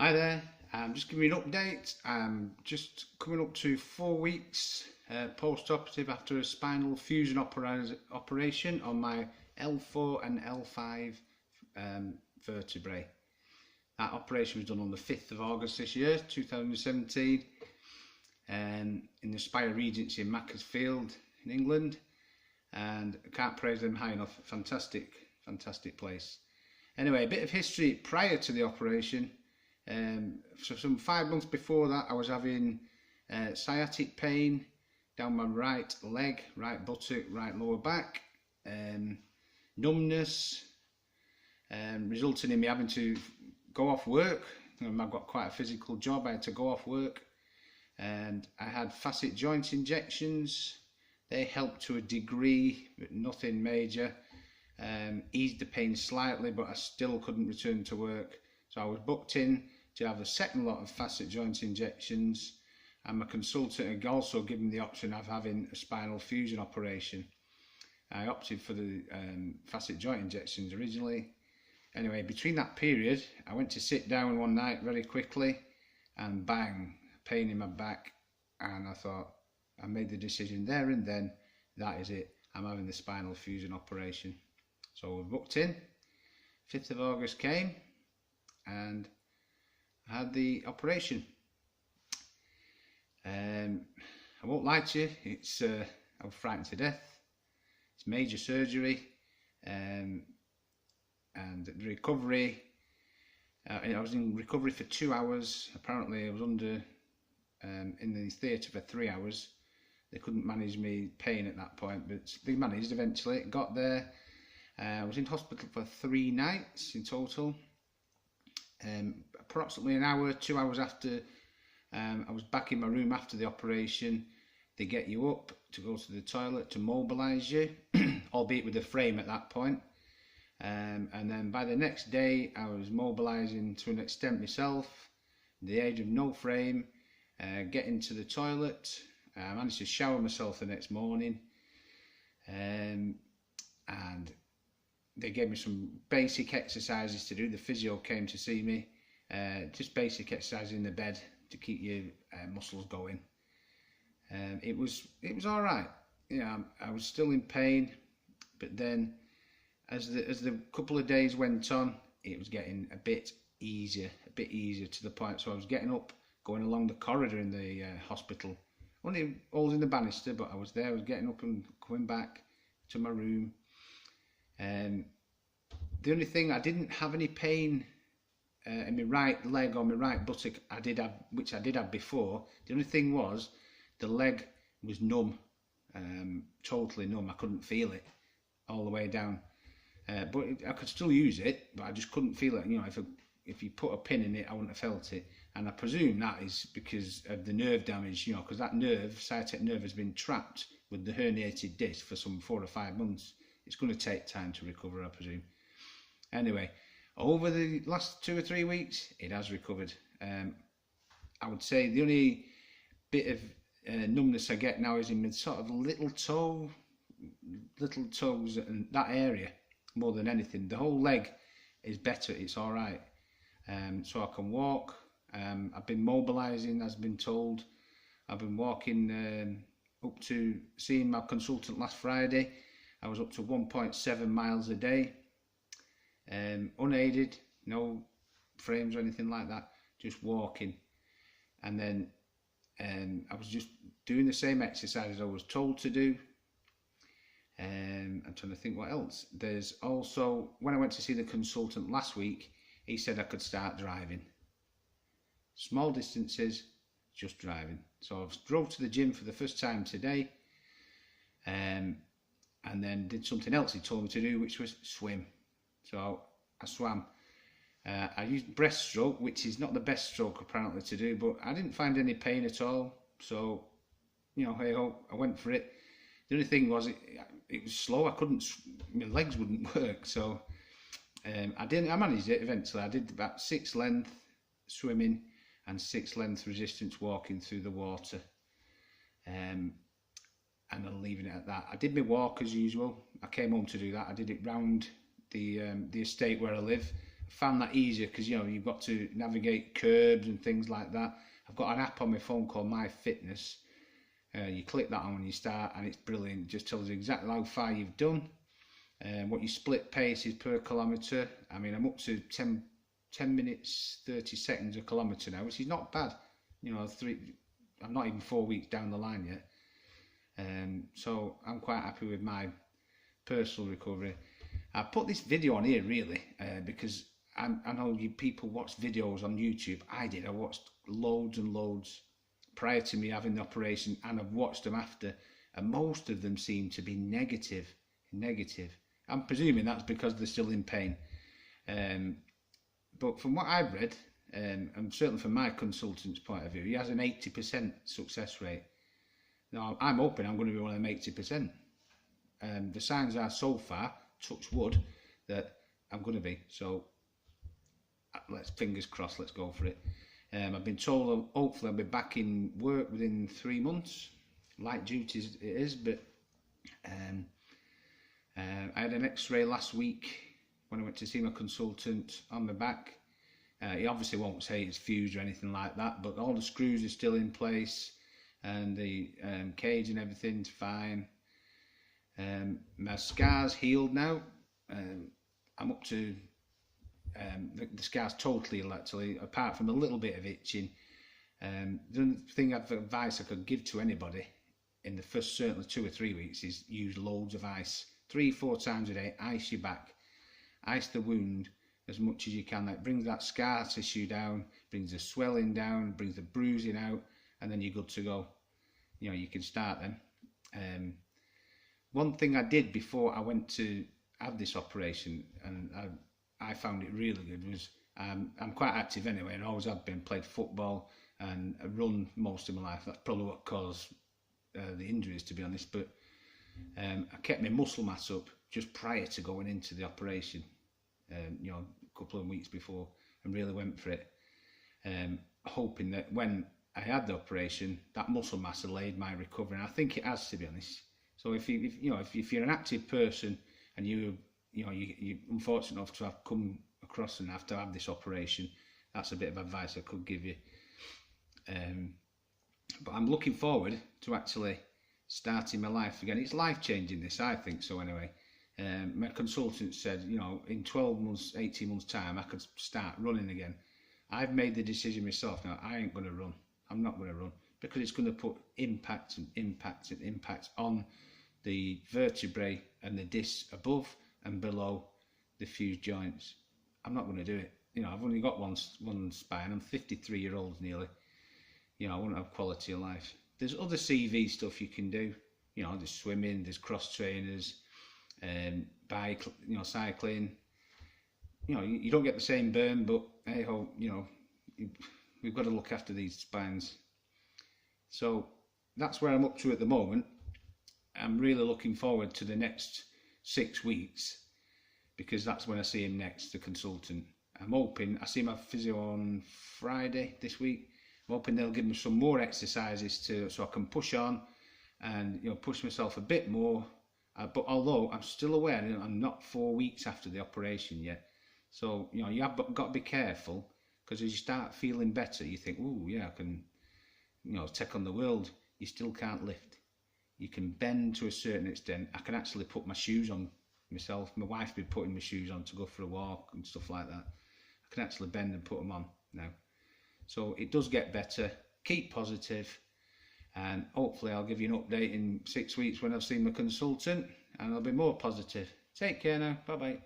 Hi there, I'm just giving you an update. I'm just coming up to 4 weeks post-operative after a spinal fusion operation on my L4 and L5 vertebrae. That operation was done on the 5th of August this year, 2017, in the Spire Regency in Macclesfield in England, and I can't praise them high enough. Fantastic place. Anyway, a bit of history prior to the operation. So some 5 months before that, I was having sciatic pain down my right leg, right buttock, right lower back, numbness, resulting in me having to go off work. I've got quite a physical job. I had to go off work, and I had facet joint injections. They helped to a degree, but nothing major. Eased the pain slightly, but I still couldn't return to work. So I was booked in to have the second lot of facet joint injections, and my consultant had also given me the option of having a spinal fusion operation. I opted for the facet joint injections originally. Anyway, between that period, I went to sit down one night very quickly, and bang, pain in my back, and I thought, I made the decision there and then, that is it, I'm having the spinal fusion operation. So we booked in, 5th of August came, and I had the operation. I won't lie to you, I was frightened to death. It's major surgery, and the recovery, I was in recovery for 2 hours. Apparently I was in the theatre for 3 hours. They couldn't manage me pain at that point, but they managed eventually. Got there. I was in hospital for 3 nights in total. Approximately an hour, 2 hours after I was back in my room after the operation, they get you up to go to the toilet to mobilise you, albeit with a frame at that point. And then by the next day, I was mobilising to an extent myself, the age of no frame, getting to the toilet. I managed to shower myself the next morning, and they gave me some basic exercises to do. The physio came to see me, just basic exercises in the bed to keep your muscles going. It was all right. Yeah, I was still in pain, but then as the couple of days went on, it was getting a bit easier to the point. So I was getting up, going along the corridor in the hospital, only holding the banister, but I was there. I was getting up and coming back to my room. The only thing, I didn't have any pain in my right leg or my right buttock. Which I did have before. The only thing was the leg was numb, totally numb. I couldn't feel it all the way down, but I could still use it, but I just couldn't feel it. You know, if you put a pin in it, I wouldn't have felt it. And I presume that is because of the nerve damage, you know, because that nerve, sciatic nerve, has been trapped with the herniated disc for some 4 or 5 months. It's going to take time to recover, I presume. Anyway, over the last 2 or 3 weeks, it has recovered. I would say the only bit of numbness I get now is in my sort of little toes and that area more than anything. The whole leg is better, it's all right. So I can walk. I've been mobilising, as been told. I've been walking up to seeing my consultant last Friday. I was up to 1.7 miles a day, unaided, no frames or anything like that, just walking. And then I was just doing the same exercises I was told to do. I'm trying to think what else. There's also, when I went to see the consultant last week, he said I could start driving. Small distances, just driving. So I drove to the gym for the first time today, and then did something else he told me to do, which was swim. So I swam. I used breaststroke, which is not the best stroke apparently to do, but I didn't find any pain at all. So, you know, hey ho, I went for it. The only thing was it was slow. My legs wouldn't work. So I managed it eventually. I did about 6 length swimming and 6 length resistance walking through the water. And I'm leaving it at that. I did my walk as usual. I came home to do that. I did it round the estate where I live. found that easier because you've got to navigate curbs and things like that. I've got an app on my phone called My Fitness. You click that on when you start, and it's brilliant. It just tells you exactly how far you've done, what your split pace is per kilometre. I mean, I'm up to 10 minutes 30 seconds a kilometre now, which is not bad. I'm not even 4 weeks down the line yet. So I'm quite happy with my personal recovery. I put this video on here really because I know you people watch videos on YouTube. I did. I watched loads and loads prior to me having the operation, and I've watched them after, and most of them seem to be negative. I'm presuming that's because they're still in pain. But from what I've read, and certainly from my consultant's point of view, he has an 80% success rate. Now, I'm hoping I'm going to be one of them 80%. The signs are so far, touch wood, that I'm going to be. So, let's fingers crossed, let's go for it. I've been told hopefully I'll be back in work within 3 months. Light duties it is, but I had an x-ray last week when I went to see my consultant on my back. He obviously won't say it's fused or anything like that, but all the screws are still in place and the cage and everything's fine. My scar's healed now. I'm up to the scar's totally healed actually, apart from a little bit of itching. The thing of advice I could give to anybody in the first certainly 2 or 3 weeks is use loads of ice. 3-4 times a day, ice your back, ice the wound as much as you can. That brings that scar tissue down, brings the swelling down, brings the bruising out, and then you're good to go. You can start then. One thing I did before I went to have this operation, and I found it really good, was I'm quite active anyway, and always have been, played football and run most of my life. That's probably what caused the injuries, to be honest, but I kept my muscle mass up just prior to going into the operation, a couple of weeks before, and really went for it, hoping that when I had the operation, that muscle mass delayed my recovery, and I think it has, to be honest. So if you're an active person and you're unfortunate enough to have come across and have to have this operation, that's a bit of advice I could give you. But I'm looking forward to actually starting my life again. It's life-changing, this, I think so anyway. My consultant said, in 12 months, 18 months time, I could start running again. I've made the decision myself now, I ain't going to run. I'm not going to run, because it's going to put impact on the vertebrae and the discs above and below the fused joints. I'm not going to do it. I've only got one spine. I'm 53-year-old nearly. I want to have quality of life. There's other CV stuff you can do. There's swimming, there's cross trainers, bike, cycling. You don't get the same burn, but hey ho, we've got to look after these spines. So that's where I'm up to at the moment. I'm really looking forward to the next 6 weeks, because that's when I see him next, the consultant. I'm hoping, I see my physio on Friday this week. I'm hoping they'll give me some more exercises so I can push on and push myself a bit more. But although I'm still aware I'm not 4 weeks after the operation yet, so you have got to be careful, because as you start feeling better, you think, oh yeah, I can take on the world. You still can't lift. You can bend to a certain extent. I can actually put my shoes on myself. My wife's been putting my shoes on to go for a walk and stuff like that. I can actually bend and put them on now. So it does get better. Keep positive, and hopefully I'll give you an update in 6 weeks when I've seen my consultant, and I'll be more positive. Take care now. Bye bye.